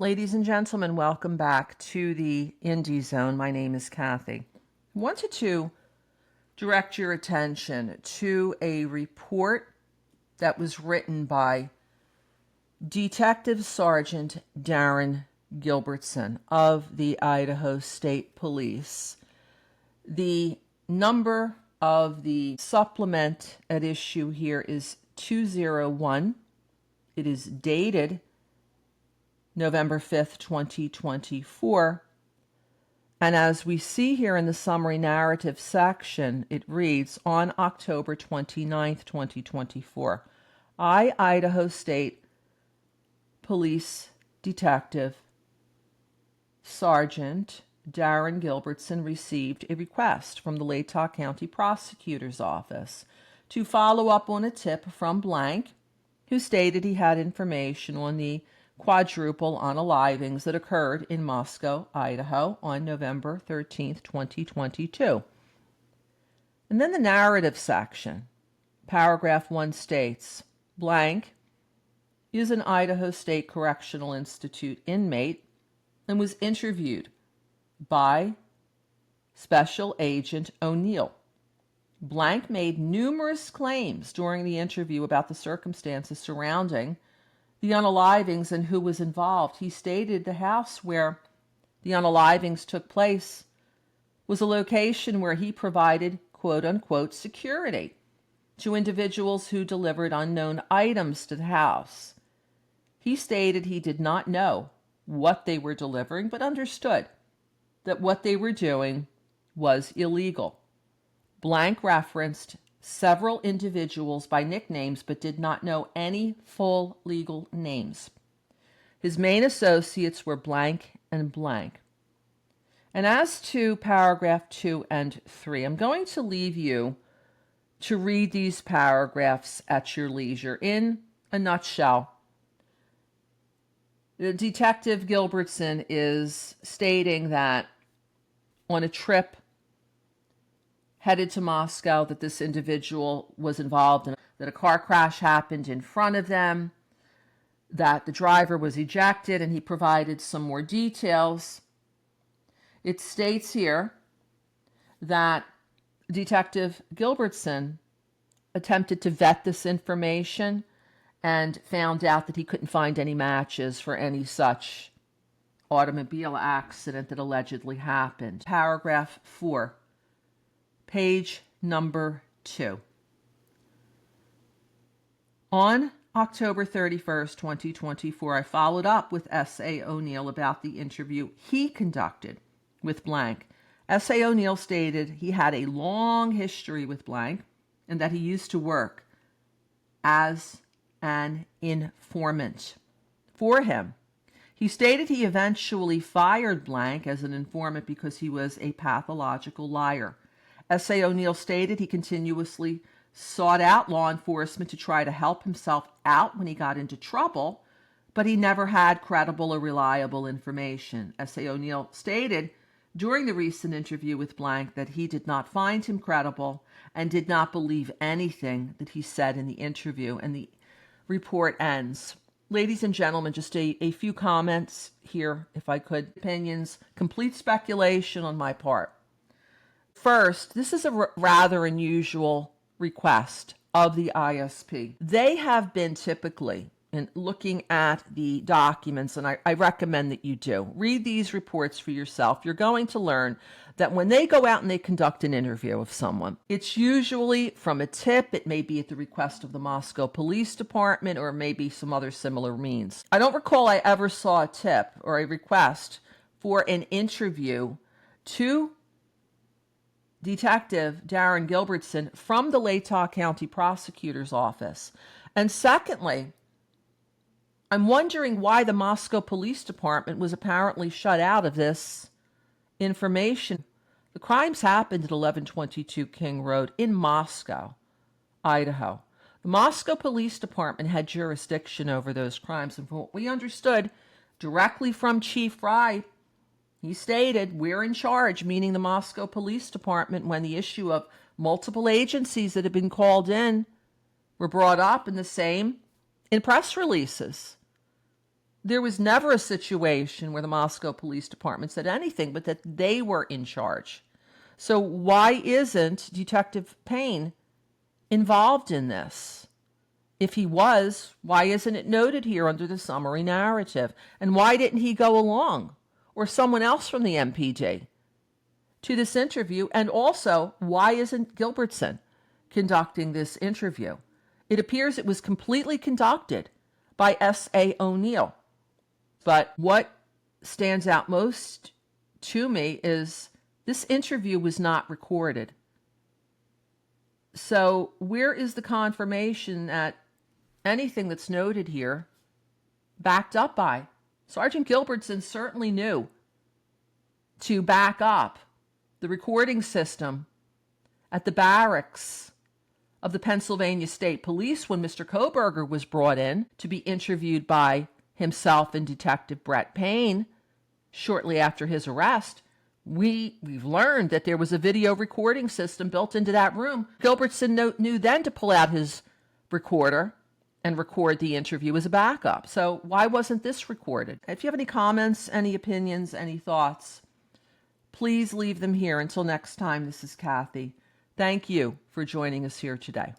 Ladies and gentlemen, welcome back to the Indie Zone. My name is Kathy. I wanted to direct your attention to a report that was written by Detective Sergeant Darren Gilbertson of the Idaho State Police. The number of the supplement at issue here is 201. It is dated November 5th, 2024. And as we see here in the summary narrative section, it reads, on October 29th, 2024, Idaho State Police Detective Sergeant Darren Gilbertson received a request from the Latah County Prosecutor's Office to follow up on a tip from blank, who stated he had information on the quadruple unalivings that occurred in Moscow, Idaho on November 13th, 2022. And then the narrative section, paragraph 1 states, blank is an Idaho State Correctional Institute inmate and was interviewed by Special Agent O'Neill. Blank made numerous claims during the interview about the circumstances surrounding the unalivings and who was involved. He stated the house where the unalivings took place was a location where he provided quote-unquote security to individuals who delivered unknown items to the house. He stated he did not know what they were delivering, but understood that what they were doing was illegal. Blank referenced several individuals by nicknames but did not know any full legal names. His main associates were blank and blank. And as to paragraph 2 and 3, I'm going to leave you to read these paragraphs at your leisure. In a nutshell, Detective Gilbertson is stating that on a trip headed to Moscow that this individual was involved in, that a car crash happened in front of them, that the driver was ejected, and he provided some more details. It states here that Detective Gilbertson attempted to vet this information and found out that he couldn't find any matches for any such automobile accident that allegedly happened. Paragraph 4. Page number 2. On October 31st, 2024, I followed up with S.A. O'Neill about the interview he conducted with blank. S.A. O'Neill stated he had a long history with blank and that he used to work as an informant for him. He stated he eventually fired blank as an informant because he was a pathological liar. S.A. O'Neill stated he continuously sought out law enforcement to try to help himself out when he got into trouble, but he never had credible or reliable information. S.A. O'Neill stated during the recent interview with blank that he did not find him credible and did not believe anything that he said in the interview, and the report ends. Ladies and gentlemen, just a few comments here, if I could. Opinions, complete speculation on my part. First, this is a rather unusual request of the ISP. They have been typically, in looking at the documents, and I recommend that you do, read these reports for yourself. You're going to learn that when they go out and they conduct an interview of someone, it's usually from a tip. It may be at the request of the Moscow Police Department or maybe some other similar means. I don't recall I ever saw a tip or a request for an interview to Detective Darren Gilbertson from the Latah County Prosecutor's Office. And secondly, I'm wondering why the Moscow Police Department was apparently shut out of this information. The crimes happened at 1122 King Road in Moscow, Idaho. The Moscow Police Department had jurisdiction over those crimes, and from what we understood directly from Chief Fry, he stated, we're in charge, meaning the Moscow Police Department, when the issue of multiple agencies that had been called in were brought up in press releases. There was never a situation where the Moscow Police Department said anything but that they were in charge. So why isn't Detective Payne involved in this? If he was, why isn't it noted here under the summary narrative? And why didn't he go along, or someone else from the MPD, to this interview? And also, why isn't Gilbertson conducting this interview? It appears it was completely conducted by S.A. O'Neill. But what stands out most to me is this interview was not recorded. So where is the confirmation that anything that's noted here backed up by? Sergeant Gilbertson certainly knew to back up the recording system at the barracks of the Pennsylvania State Police when Mr. Koberger was brought in to be interviewed by himself and Detective Brett Payne shortly after his arrest. We've learned that there was a video recording system built into that room. Gilbertson knew then to pull out his recorder and record the interview as a backup. So why wasn't this recorded? If you have any comments, any opinions, any thoughts, please leave them here. Until next time, this is Kathy. Thank you for joining us here today.